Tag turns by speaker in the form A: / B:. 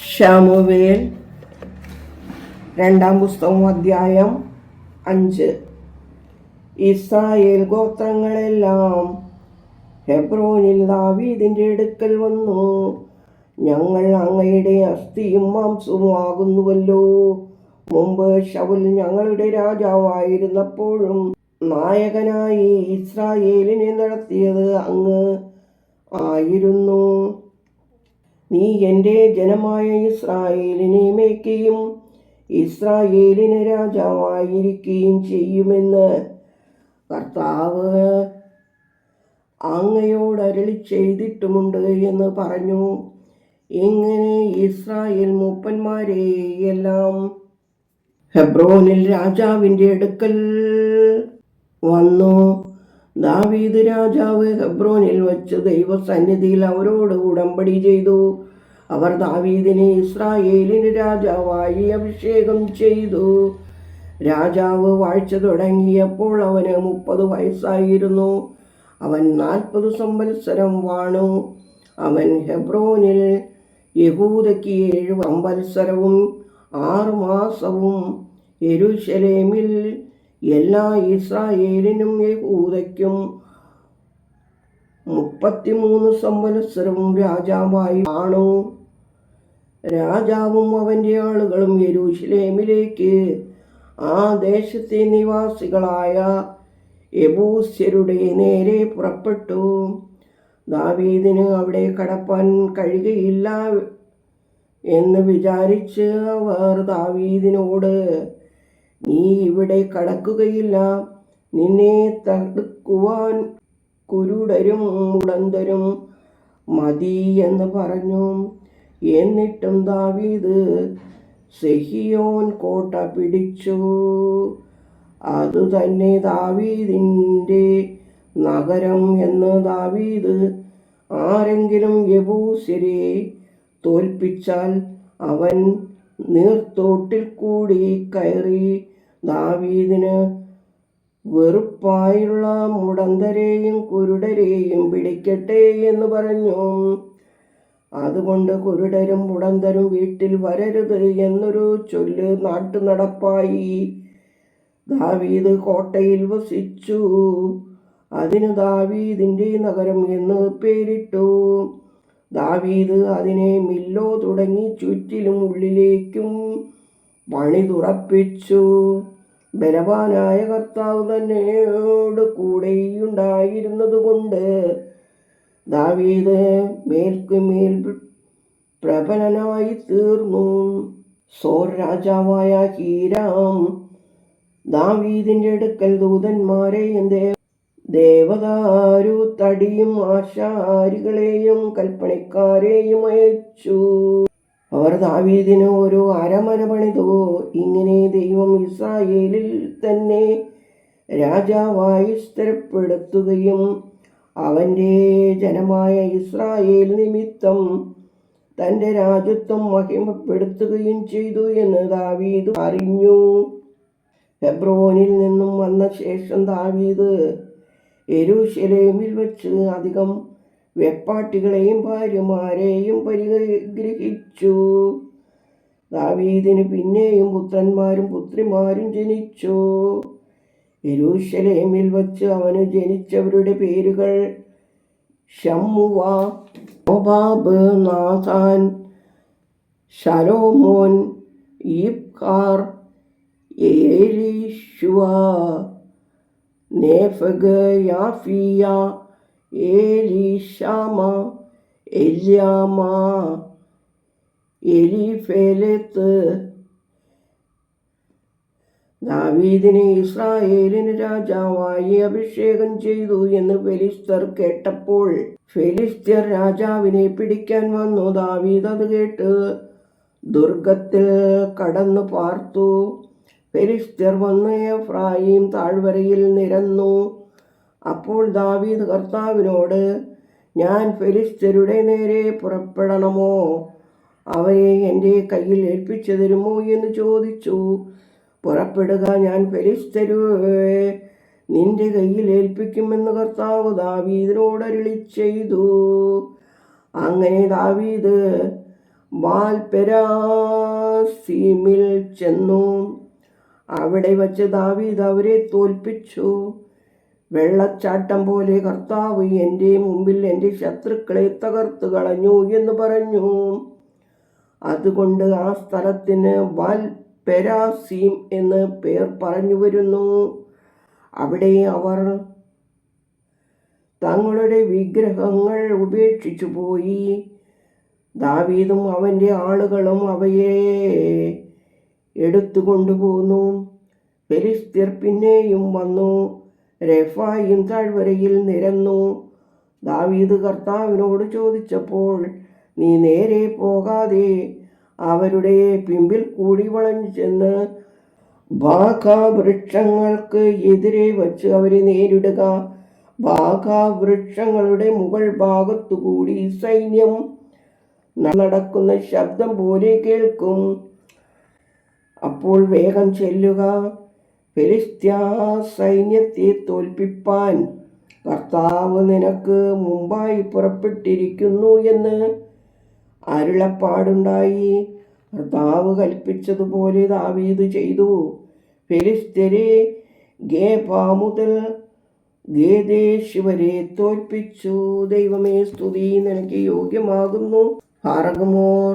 A: ശമൂവേൽ രണ്ടാം പുസ്തകം അധ്യായം 5. ഇസ്രായേൽ ഗോത്രങ്ങളെല്ലാം ഹെബ്രോനിൽ ദാവീദിന്റെ അടുക്കൽ വന്നു. ഞങ്ങൾ അങ്ങയുടെ അസ്ഥിയും മാംസവും ആകുന്നുവല്ലോ. മുമ്പ് ശൗൽ ഞങ്ങളുടെ രാജാവായിരുന്നപ്പോഴും നായകനായി ഇസ്രായേലിനെ നടത്തിയത് അങ്ങ് ആയിരുന്നു. നീ എൻ്റെ ജനമായ ഇസ്രായേലിനെ മേയ്ക്കുകയും ഇസ്രായേലിന് രാജാവായിരിക്കുകയും ചെയ്യുമെന്ന് കർത്താവ് അങ്ങയോട് അരുളി ചെയ്തിട്ടുമുണ്ട് എന്ന് പറഞ്ഞു. ഇങ്ങനെ ഇസ്രായേൽ മൂപ്പന്മാരെ എല്ലാം ഹെബ്രോനിൽ രാജാവിൻ്റെ അടുക്കൽ വന്നു. ദാവീദ് രാജാവ് ഹെബ്രോനിൽ വച്ച് ദൈവസന്നിധിയിൽ അവരോട് ഉടമ്പടി ചെയ്തു. അവർ ദാവീദിനെ ഇസ്രായേലിന് രാജാവായി അഭിഷേകം ചെയ്തു. രാജാവ് വാഴ്ച തുടങ്ങിയപ്പോൾ അവന് 30 വയസ്സായിരുന്നു. അവൻ 40 സംവത്സരം വാണു. അവൻ ഹെബ്രോനിൽ യഹൂദയ്ക്ക് 7 സംവത്സരവും 6 മാസവും യെരൂശലേമിൽ എല്ലാ ഇസ്രായേലിനും യഹൂദയ്ക്കും 33 സംവത്സരവും രാജാവായി വാണു. രാജാവും അവൻ്റെ ആളുകളും യെരൂശലേമിലേക്ക് ആ ദേശത്തെ നിവാസികളായ യെബൂസ്യരുടെ നേരെ പുറപ്പെട്ടു. ദാവീദിന് അവിടെ കടപ്പാൻ കഴിയുകയില്ല എന്ന് വിചാരിച്ച് അവർ ദാവീദിനോട്, നീ ഇവിടെ കടക്കുകയില്ല, നിന്നെ തടുക്കുവാൻ കുരുടരും മുടന്തരും മതി എന്ന് പറഞ്ഞു. എന്നിട്ടും ദാവീദ് സെഹിയോൻ കോട്ട പിടിച്ചു. അതുതന്നെ ദാവീദിൻ്റെ നഗരം എന്ന്. ദാവീദ് ആരെങ്കിലും യെബൂസ്യരെ തോൽപ്പിച്ചാൽ അവൻ നീർത്തോട്ടിൽ കൂടി കയറി ദാവീദിന് വെറുപ്പായുള്ള മുടന്തരെയും കുരുടരെയും പിടിക്കട്ടെ എന്ന് പറഞ്ഞു. അതുകൊണ്ട് കുരുടരും മുടന്തരും വീട്ടിൽ വരരുത് എന്നൊരു ചൊല്ല് നാട്ടുനടപ്പായി. ദാവീദ് കോട്ടയിൽ വസിച്ചു. അതിന് ദാവീദിൻ്റെ നഗരം എന്ന് പേരിട്ടു. ദാവീദ് അതിനെ മില്ലോ തുടങ്ങി ചുറ്റിലും ഉള്ളിലേക്കും പണിതുറപ്പിച്ചു. ബലവാനായ കർത്താവ് തന്നെയോട് കൂടെയുണ്ടായിരുന്നത് കൊണ്ട് ദാവീദ് മേൽക്കുമേൽ പ്രബലനായി തീർന്നു. സോർ രാജാവായ ഹീരാം ദാവീദിൻ്റെ അടുക്കൽ ദൂതന്മാരെയും ദേവദാരു തടിയും ആശാരികളെയും കൽപ്പണിക്കാരെയും അയച്ചു. അവർ ദാവീദിന് ഒരു അരമന പണിതു. ഇങ്ങനെ ദൈവം ഇസ്രായേലിൽ തന്നെ രാജാവായി സ്ഥിരപ്പെടുത്തുകയും അവൻ്റെ ജനമായ ഇസ്രായേൽ നിമിത്തം തൻ്റെ രാജ്യത്വം മഹിമപ്പെടുത്തുകയും ചെയ്തു എന്ന് ദാവീദ് അറിഞ്ഞു. ഹെബ്രോനിൽ നിന്നും വന്ന ശേഷം ദാവീദ് യെരൂശലേമിൽ വച്ച് അധികം വെപ്പാട്ടികളെയും ഭാര്യമാരെയും പരിഗ്രഹിച്ചു. ദാവീദിന് പിന്നെയും പുത്രന്മാരും പുത്രിമാരും ജനിച്ചു. യെരൂശലേമിൽ വച്ച് അവന് ജനിച്ചവരുടെ പേരുകൾ ശമ്മുവ, യോബാബ്, നാഥാൻ, ശലോമോൻ, യിബ്കാർ, എലീശുവ, നേഫഗ്, യാഫിയ, എലീശാമ, എല്യാമ, എലീഫേലെത്ത്. ദാവീദിനെ ഇസ്രായേലിന് രാജാവായി അഭിഷേകം ചെയ്തു എന്ന് ഫെലിസ്ത്യർ കേട്ടപ്പോൾ ഫെലിസ്ത്യർ രാജാവിനെ പിടിക്കാൻ വന്നു. ദാവീദ് അത് കേട്ട് ദുർഗത്തിൽ കടന്നു പാർത്തു. ഫെലിസ്ത്യർ വന്ന് എഫ്രായീം താഴ്വരയിൽ നിരന്നു. അപ്പോൾ ദാവീദ് കർത്താവിനോട്, ഞാൻ ഫെലിസ്ത്യരുടെ നേരെ പുറപ്പെടണമോ, അവരെ എൻ്റെ കയ്യിൽ ഏൽപ്പിച്ചു തരുമോ എന്ന് ചോദിച്ചു. പുറപ്പെടുക, ഞാൻ ഫെലിസ്ത്യരെ നിന്റെ കയ്യിൽ ഏൽപ്പിക്കുമെന്ന് കർത്താവ് ദാവീദിനോട് അരുളി ചെയ്തു. അങ്ങനെ ദാവീദ് ബാൽപെരാസീമിൽ ചെന്നു. അവിടെ വച്ച് ദാവീദ് അവരെ തോൽപ്പിച്ചു. വെള്ളച്ചാട്ടം പോലെ കർത്താവ് എൻ്റെ മുമ്പിൽ എൻ്റെ ശത്രുക്കളെ തകർത്തു കളഞ്ഞു എന്ന് പറഞ്ഞു. അതുകൊണ്ട് ആ സ്ഥലത്തിന് ബാൽപെരാസീം എന്ന് പേർ പറഞ്ഞു വരുന്നു. അവിടെ അവർ തങ്ങളുടെ വിഗ്രഹങ്ങൾ ഉപേക്ഷിച്ചു പോയി. ദാവീദും അവൻ്റെ ആളുകളും അവയെ എടുത്തുകൊണ്ടുപോന്നു. ഫെലിസ്ത്യർ പിന്നെയും വന്നു രെഫായീം താഴ്വരയിൽ നിരന്നു. ദാവീദ് കർത്താവിനോട് ചോദിച്ചപ്പോൾ, നീ നേരെ പോകാതെ അവരുടെ പിമ്പിൽ കൂടി വളഞ്ഞു ചെന്ന് ബാഖാവൃക്ഷങ്ങൾക്ക് എതിരെ വച്ച് അവരെ നേരിടുക. ബാഖാവൃക്ഷങ്ങളുടെ മുകൾ ഭാഗത്തുകൂടി സൈന്യം നടക്കുന്ന ശബ്ദം പോലെ കേൾക്കും. അപ്പോൾ വേഗം ചെല്ലുക. ഫെലിസ്ത്യ സൈന്യത്തെ തോൽപ്പിപ്പാൻ കർത്താവ് നിനക്ക് മുമ്പായി പുറപ്പെട്ടിരിക്കുന്നു എന്ന് അരുളപ്പാടുണ്ടായി. കർത്താവ് കൽപ്പിച്ചതുപോലെ ദാവീദ് ചെയ്തു. ഫെലിസ്ത്യരെ ഗേബാ മുതൽ ഗേദേശ് വരെ തോൽപ്പിച്ചു. ദൈവമേ, സ്തുതി നിനക്ക് യോഗ്യമാകുന്നു. പാറകുമോർ